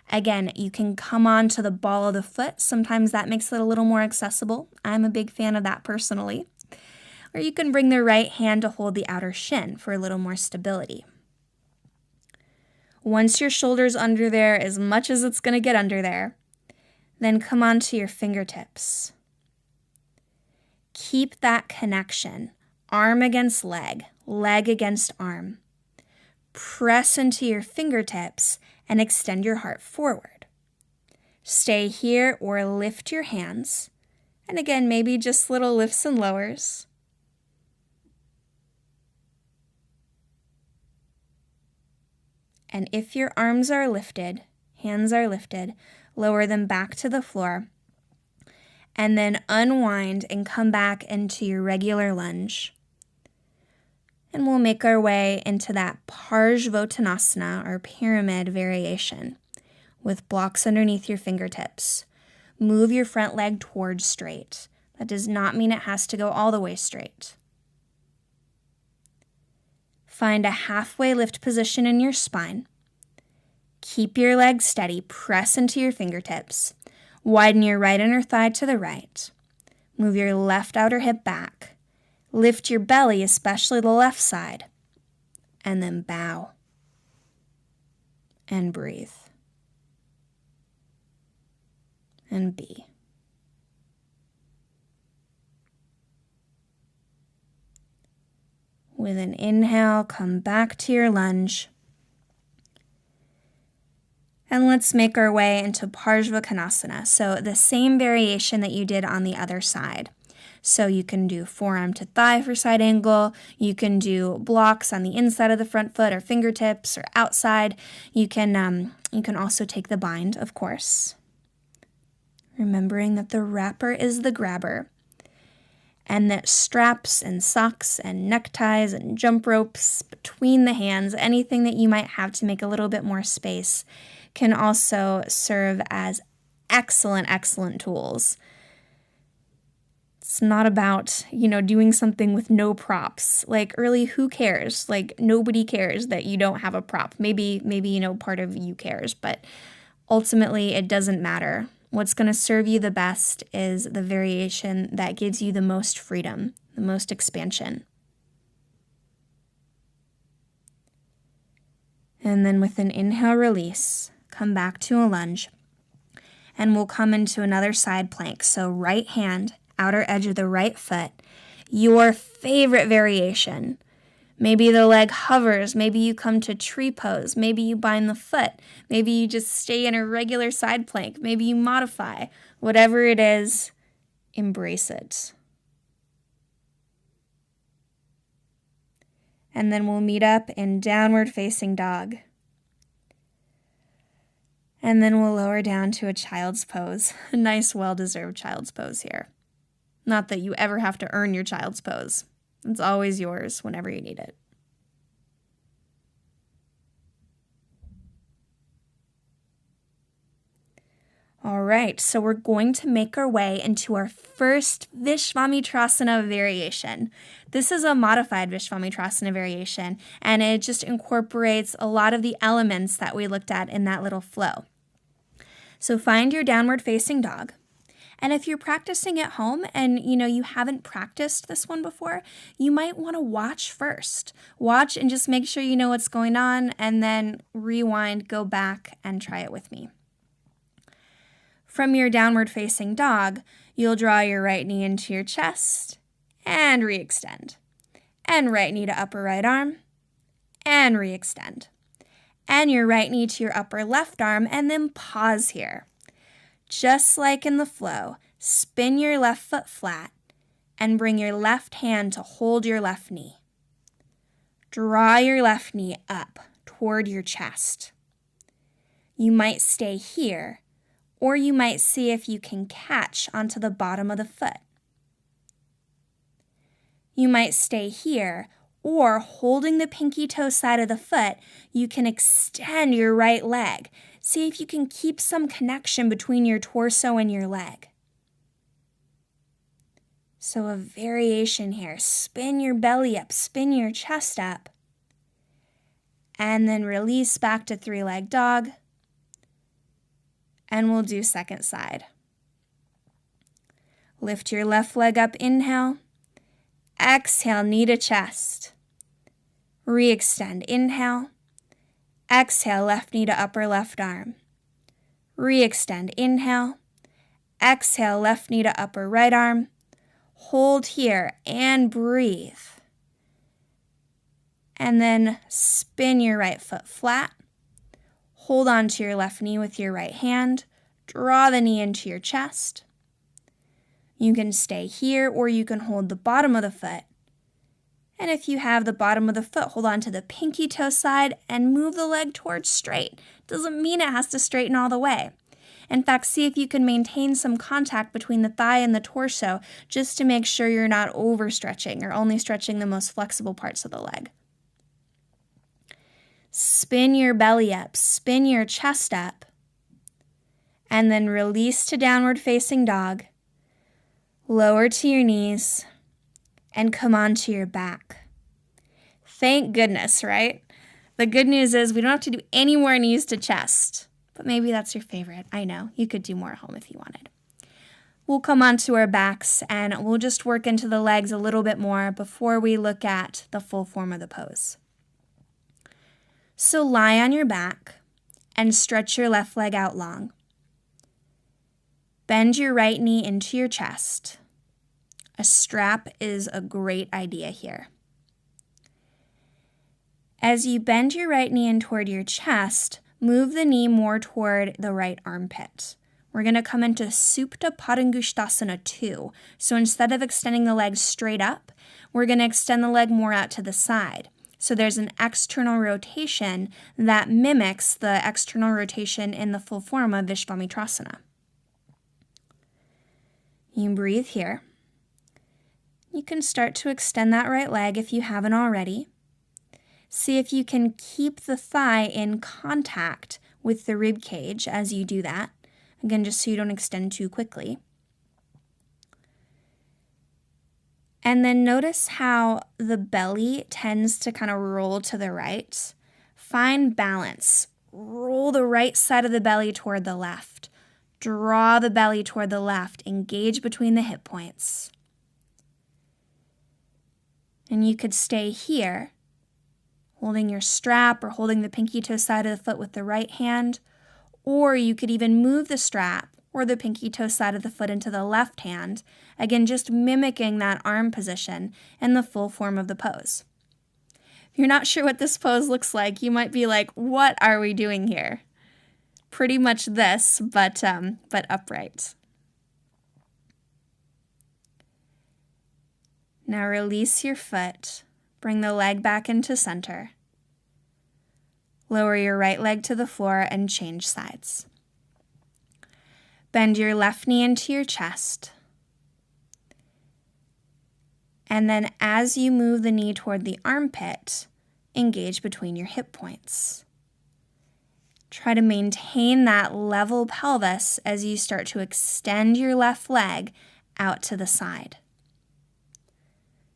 Again, you can come on to the ball of the foot. Sometimes that makes it a little more accessible. I'm a big fan of that personally. Or you can bring the right hand to hold the outer shin for a little more stability. Once your shoulder's under there, as much as it's going to get under there, then come onto your fingertips. Keep that connection, arm against leg, leg against arm. Press into your fingertips and extend your heart forward. Stay here or lift your hands. And again, maybe just little lifts and lowers. And if your arms are lifted, hands are lifted, lower them back to the floor. And then unwind and come back into your regular lunge. And we'll make our way into that Parsvottanasana, or pyramid variation, with blocks underneath your fingertips. Move your front leg towards straight. That does not mean it has to go all the way straight. Find a halfway lift position in your spine. Keep your legs steady. Press into your fingertips. Widen your right inner thigh to the right. Move your left outer hip back. Lift your belly, especially the left side. And then bow. And breathe. And be. With an inhale, come back to your lunge. And let's make our way into Parsvottanasana. So the same variation that you did on the other side. So you can do forearm to thigh for side angle. You can do blocks on the inside of the front foot or fingertips or outside. You can also take the bind, of course. Remembering that the wrapper is the grabber. And that straps and socks and neckties and jump ropes between the hands, anything that you might have to make a little bit more space, can also serve as excellent tools. It's not about, doing something with no props. Like, really, who cares? Like, nobody cares that you don't have a prop. Maybe, part of you cares, but ultimately it doesn't matter. What's going to serve you the best is the variation that gives you the most freedom, the most expansion. And then with an inhale, release, come back to a lunge. And we'll come into another side plank. So right hand, outer edge of the right foot, your favorite variation. Maybe the leg hovers, maybe you come to tree pose, maybe you bind the foot, maybe you just stay in a regular side plank, maybe you modify. Whatever it is, embrace it. And then we'll meet up in downward facing dog. And then we'll lower down to a child's pose, a nice well-deserved child's pose here. Not that you ever have to earn your child's pose. It's always yours whenever you need it. All right, so we're going to make our way into our first Vishvamitrasana variation. This is a modified Vishvamitrasana variation, and it just incorporates a lot of the elements that we looked at in that little flow. So find your downward facing dog. And if you're practicing at home and you haven't practiced this one before, you might want to watch first. Watch and just make sure you know what's going on, and then rewind, go back, and try it with me. From your downward facing dog, you'll draw your right knee into your chest and re-extend. And right knee to upper right arm and re-extend. And your right knee to your upper left arm, and then pause here. Just like in the flow, spin your left foot flat and bring your left hand to hold your left knee. Draw your left knee up toward your chest. You might stay here, or you might see if you can catch onto the bottom of the foot. You might stay here, or holding the pinky toe side of the foot, you can extend your right leg. See if you can keep some connection between your torso and your leg. So a variation here. Spin your belly up, spin your chest up, and then release back to three-leg dog. And we'll do second side. Lift your left leg up, inhale. Exhale, knee to chest. Re-extend, inhale. Exhale, left knee to upper left arm. Re-extend, inhale. Exhale, left knee to upper right arm. Hold here and breathe. And then spin your right foot flat. Hold on to your left knee with your right hand. Draw the knee into your chest. You can stay here or you can hold the bottom of the foot. And if you have the bottom of the foot, hold on to the pinky toe side and move the leg towards straight. Doesn't mean it has to straighten all the way. In fact, see if you can maintain some contact between the thigh and the torso just to make sure you're not overstretching or only stretching the most flexible parts of the leg. Spin your belly up, spin your chest up, and then release to downward facing dog. Lower to your knees and come onto your back. Thank goodness, right? The good news is we don't have to do any more knees to chest, but maybe that's your favorite. I know, you could do more at home if you wanted. We'll come onto our backs and we'll just work into the legs a little bit more before we look at the full form of the pose. So lie on your back and stretch your left leg out long. Bend your right knee into your chest. A strap is a great idea here. As you bend your right knee in toward your chest, move the knee more toward the right armpit. We're going to come into Supta Padangusthasana 2. So instead of extending the leg straight up, we're going to extend the leg more out to the side. So there's an external rotation that mimics the external rotation in the full form of Visvamitrasana. You breathe here. You can start to extend that right leg if you haven't already. See if you can keep the thigh in contact with the rib cage as you do that. Again, just so you don't extend too quickly. And then notice how the belly tends to kind of roll to the right. Find balance. Roll the right side of the belly toward the left. Draw the belly toward the left. Engage between the hip points. And you could stay here, holding your strap or holding the pinky toe side of the foot with the right hand, or you could even move the strap or the pinky toe side of the foot into the left hand, again, just mimicking that arm position in the full form of the pose. If you're not sure what this pose looks like, you might be like, what are we doing here? Pretty much this, but upright. Now release your foot, bring the leg back into center. Lower your right leg to the floor and change sides. Bend your left knee into your chest. And then as you move the knee toward the armpit, engage between your hip points. Try to maintain that level pelvis as you start to extend your left leg out to the side.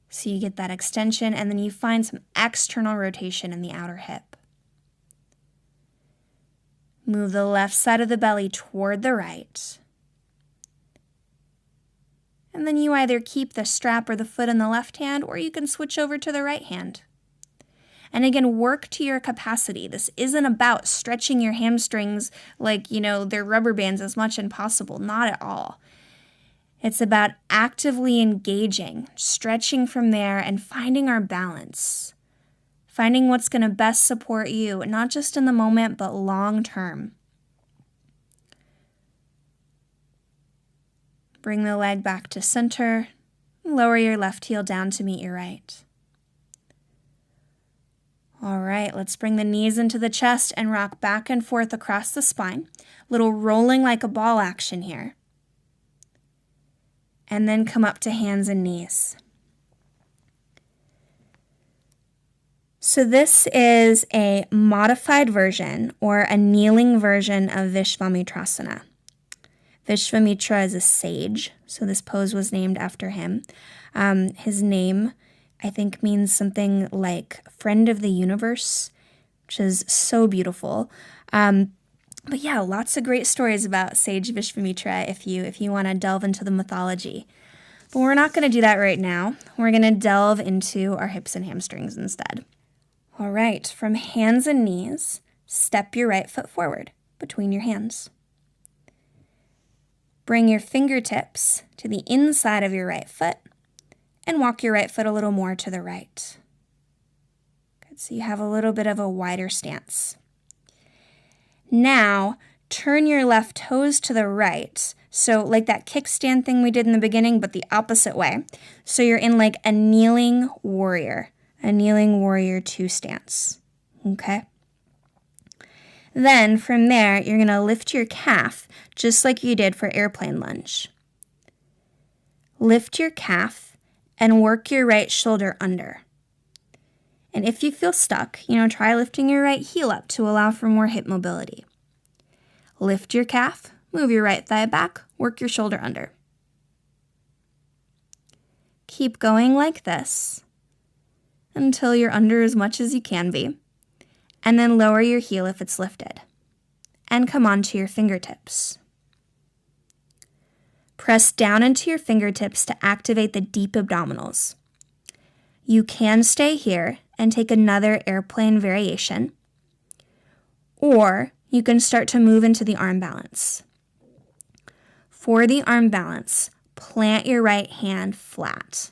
So you get that extension and then you find some external rotation in the outer hip. Move the left side of the belly toward the right. And then you either keep the strap or the foot in the left hand, or you can switch over to the right hand. And again, work to your capacity. This isn't about stretching your hamstrings like, they're rubber bands as much as possible. Not at all. It's about actively engaging, stretching from there, and finding our balance. Finding what's going to best support you, not just in the moment, but long term. Bring the leg back to center. Lower your left heel down to meet your right. All right, let's bring the knees into the chest and rock back and forth across the spine. Little rolling like a ball action here. And then come up to hands and knees. So this is a modified version or a kneeling version of Visvamitrasana. Vishvamitra is a sage, so this pose was named after him. His name, I think, means something like friend of the universe, which is so beautiful. But yeah, lots of great stories about Sage Vishvamitra if you want to delve into the mythology. But we're not going to do that right now. We're going to delve into our hips and hamstrings instead. All right, from hands and knees, step your right foot forward between your hands. Bring your fingertips to the inside of your right foot and walk your right foot a little more to the right. So you have a little bit of a wider stance. Now, turn your left toes to the right. So like that kickstand thing we did in the beginning, but the opposite way. So you're in like a kneeling warrior 2 stance. Okay? Then from there, you're going to lift your calf just like you did for airplane lunge. Lift your calf and work your right shoulder under. And if you feel stuck, try lifting your right heel up to allow for more hip mobility. Lift your calf, move your right thigh back, work your shoulder under. Keep going like this until you're under as much as you can be, and then lower your heel if it's lifted, and come onto your fingertips. Press down into your fingertips to activate the deep abdominals. You can stay here and take another airplane variation, or you can start to move into the arm balance. For the arm balance, plant your right hand flat.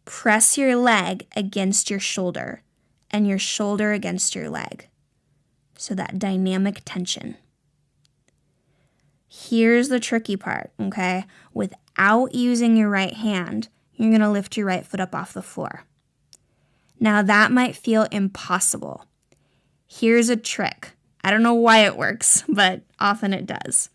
Press your leg against your shoulder and your shoulder against your leg. So that dynamic tension. Here's the tricky part, okay? Without using your right hand, you're going to lift your right foot up off the floor. Now that might feel impossible. Here's a trick. I don't know why it works, but often it does.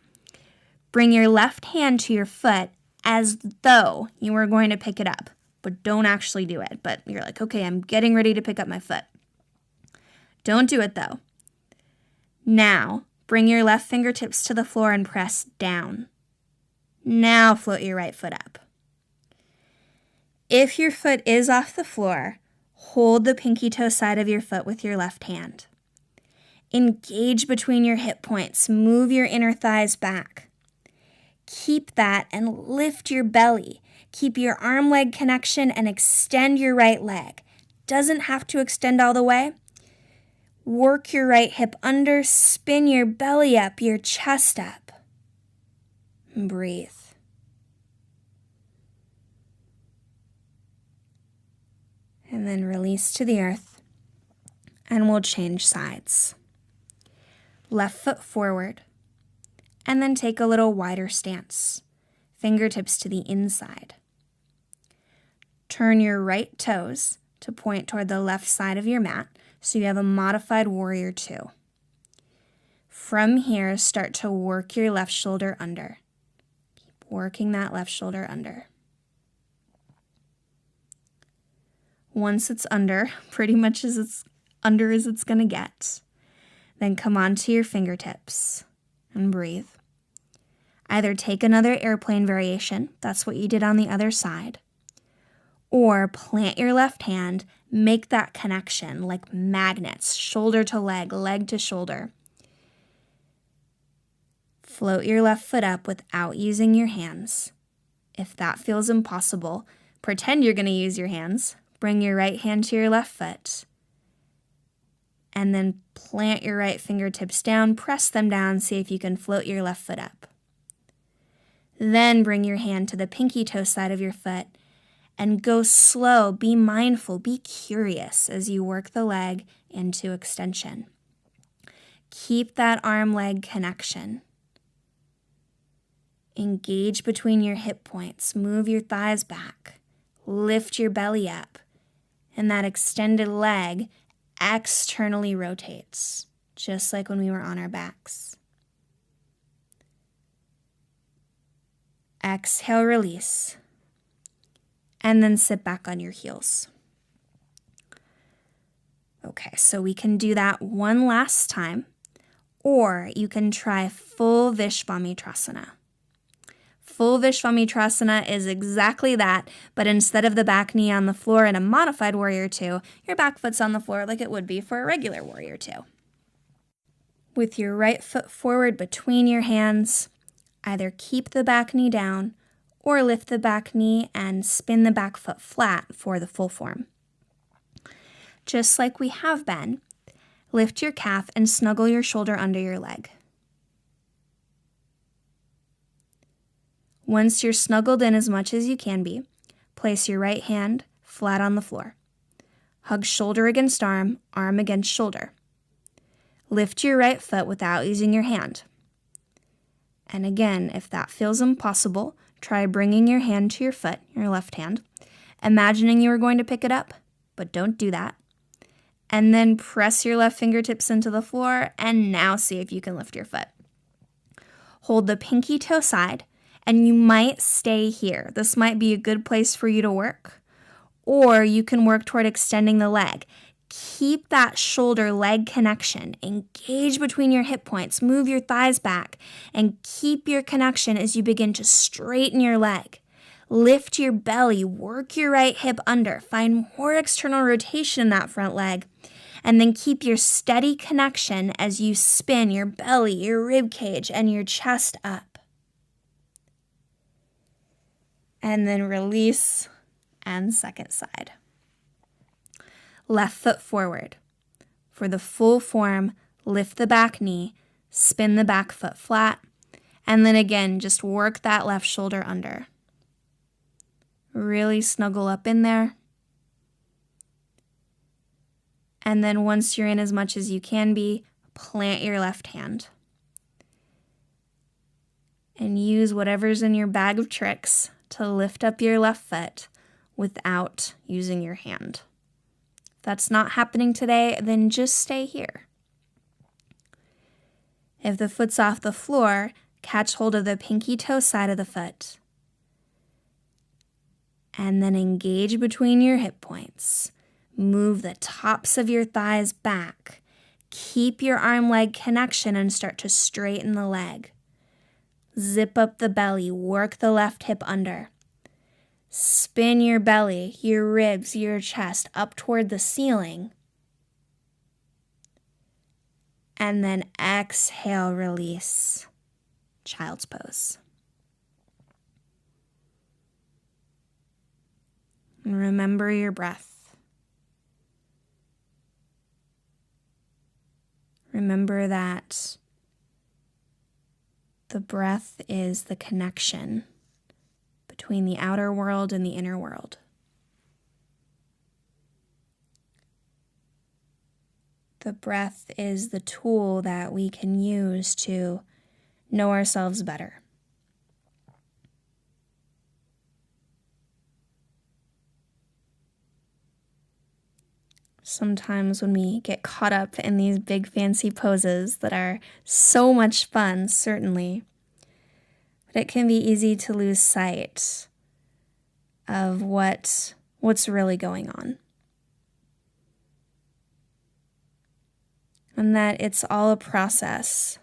Bring your left hand to your foot as though you were going to pick it up, but don't actually do it. But you're like, okay, I'm getting ready to pick up my foot. Don't do it though. Now, bring your left fingertips to the floor and press down. Now float your right foot up. If your foot is off the floor, hold the pinky toe side of your foot with your left hand. Engage between your hip points. Move your inner thighs back. Keep that and lift your belly. Keep your arm-leg connection and extend your right leg. Doesn't have to extend all the way. Work your right hip under, spin your belly up, your chest up. And breathe. And then release to the earth. And we'll change sides. Left foot forward. And then take a little wider stance. Fingertips to the inside. Turn your right toes to point toward the left side of your mat, so you have a modified warrior 2. From here, start to work your left shoulder under. Keep working that left shoulder under. Once it's under, pretty much as it's under as it's going to get, then come onto your fingertips and breathe. Either take another airplane variation, that's what you did on the other side, or plant your left hand, make that connection like magnets, shoulder to leg, leg to shoulder. Float your left foot up without using your hands. If that feels impossible, pretend you're going to use your hands. Bring your right hand to your left foot. And then plant your right fingertips down, press them down, see if you can float your left foot up. Then bring your hand to the pinky toe side of your foot and go slow, be mindful, be curious as you work the leg into extension. Keep that arm-leg connection. Engage between your hip points, move your thighs back, lift your belly up, and that extended leg externally rotates, just like when we were on our backs. Exhale, release. And then sit back on your heels. Okay, so we can do that one last time, or you can try full Visvamitrasana. Full Visvamitrasana is exactly that, but instead of the back knee on the floor in a modified warrior 2, your back foot's on the floor like it would be for a regular warrior 2. With your right foot forward between your hands, either keep the back knee down or lift the back knee and spin the back foot flat for the full form. Just like we have been, lift your calf and snuggle your shoulder under your leg. Once you're snuggled in as much as you can be, place your right hand flat on the floor. Hug shoulder against arm, arm against shoulder. Lift your right foot without using your hand. And again, if that feels impossible, try bringing your hand to your foot, your left hand, imagining you are going to pick it up, but don't do that. And then press your left fingertips into the floor, and now see if you can lift your foot. Hold the pinky toe side, and you might stay here. This might be a good place for you to work, or you can work toward extending the leg. Keep that shoulder-leg connection. Engage between your hip points. Move your thighs back, and keep your connection as you begin to straighten your leg. Lift your belly. Work your right hip under. Find more external rotation in that front leg. And then keep your steady connection as you spin your belly, your rib cage, and your chest up. And then release, and second side. Left foot forward. For the full form, lift the back knee, spin the back foot flat, and then again, just work that left shoulder under. Really snuggle up in there. And then once you're in as much as you can be, plant your left hand. And use whatever's in your bag of tricks to lift up your left foot without using your hand. If that's not happening today, then just stay here. If the foot's off the floor, catch hold of the pinky toe side of the foot. And then engage between your hip points. Move the tops of your thighs back. Keep your arm-leg connection and start to straighten the leg. Zip up the belly. Work the left hip under. Spin your belly, your ribs, your chest up toward the ceiling. And then exhale, release. Child's pose. And remember your breath. Remember that the breath is the connection between the outer world and the inner world. The breath is the tool that we can use to know ourselves better. Sometimes when we get caught up in these big fancy poses that are so much fun, certainly, but it can be easy to lose sight of what's really going on. And that it's all a process.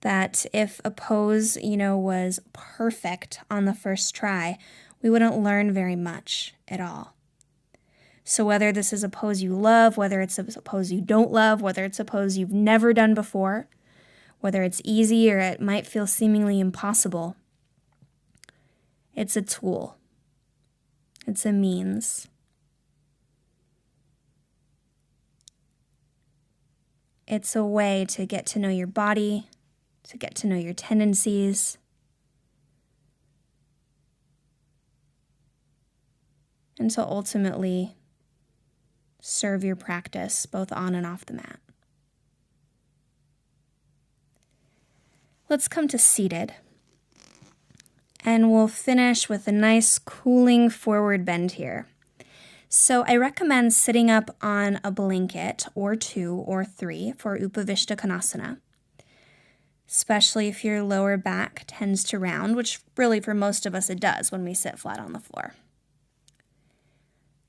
That if a pose, was perfect on the first try, we wouldn't learn very much at all. So whether this is a pose you love, whether it's a pose you don't love, whether it's a pose you've never done before, whether it's easy or it might feel seemingly impossible, it's a tool. It's a means. It's a way to get to know your body, to get to know your tendencies, and to ultimately serve your practice both on and off the mat. Let's come to seated. And we'll finish with a nice cooling forward bend here. So I recommend sitting up on a blanket or 2 or 3 for Upavishta Konasana, especially if your lower back tends to round, which really for most of us it does when we sit flat on the floor.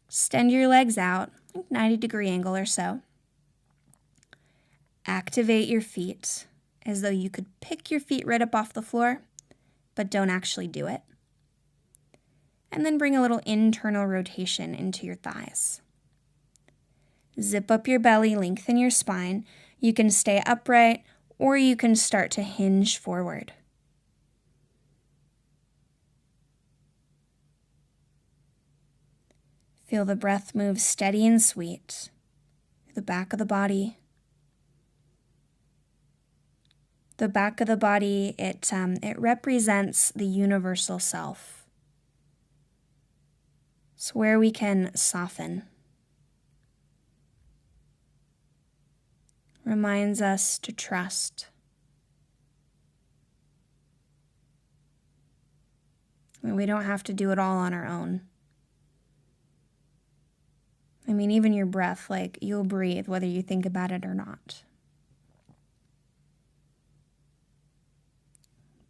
Extend your legs out, 90-degree angle or so. Activate your feet as though you could pick your feet right up off the floor, but don't actually do it. And then bring a little internal rotation into your thighs. Zip up your belly, lengthen your spine. You can stay upright or you can start to hinge forward. Feel the breath move steady and sweet through the back of the body. The back of the body, it represents the universal self. It's where we can soften, reminds us to trust. We don't have to do it all on our own. I mean, even your breath, like, you'll breathe whether you think about it or not.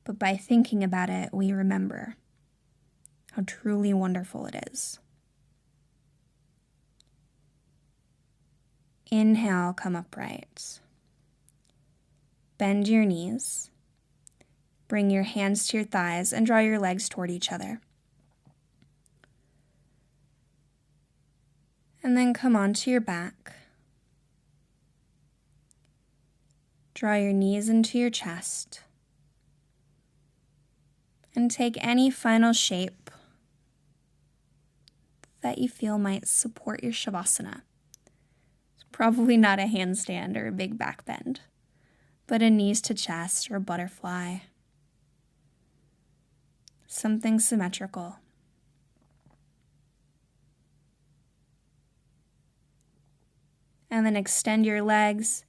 But by thinking about it, we remember how truly wonderful it is. Inhale, come upright. Bend your knees. Bring your hands to your thighs and draw your legs toward each other. And then come onto your back. Draw your knees into your chest. And take any final shape that you feel might support your Shavasana. It's probably not a handstand or a big back bend, but a knees to chest or a butterfly. Something symmetrical. And then extend your legs,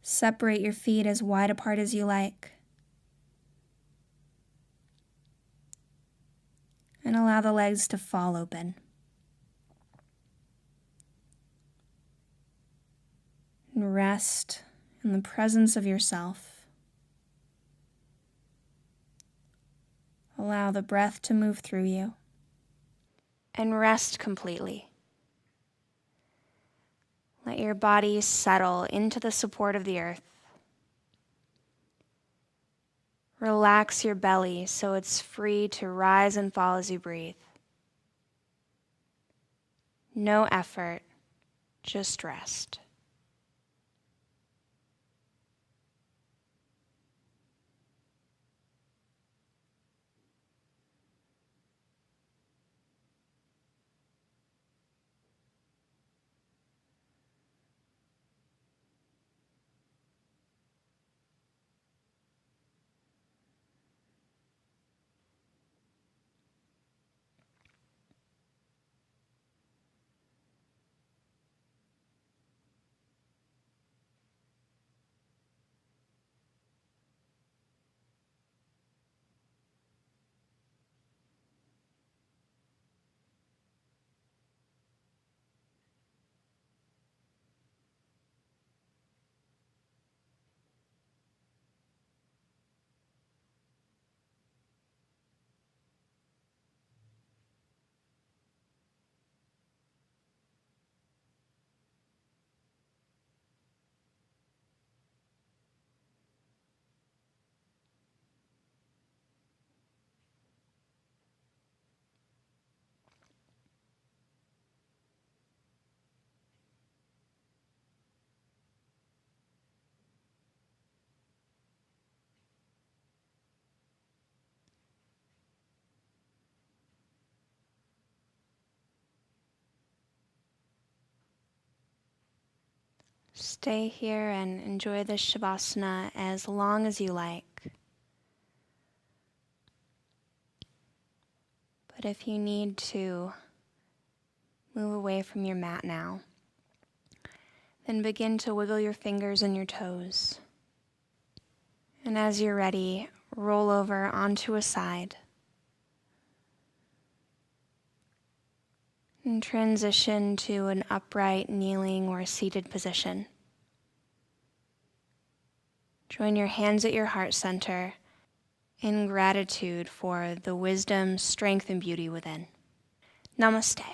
separate your feet as wide apart as you like. And allow the legs to fall open. And rest in the presence of yourself. Allow the breath to move through you. And rest completely. Let your body settle into the support of the earth. Relax your belly so it's free to rise and fall as you breathe. No effort, just rest. Stay here and enjoy this Shavasana as long as you like. But if you need to move away from your mat now, then begin to wiggle your fingers and your toes. And as you're ready, roll over onto a side. And transition to an upright, kneeling, or seated position. Join your hands at your heart center in gratitude for the wisdom, strength, and beauty within. Namaste.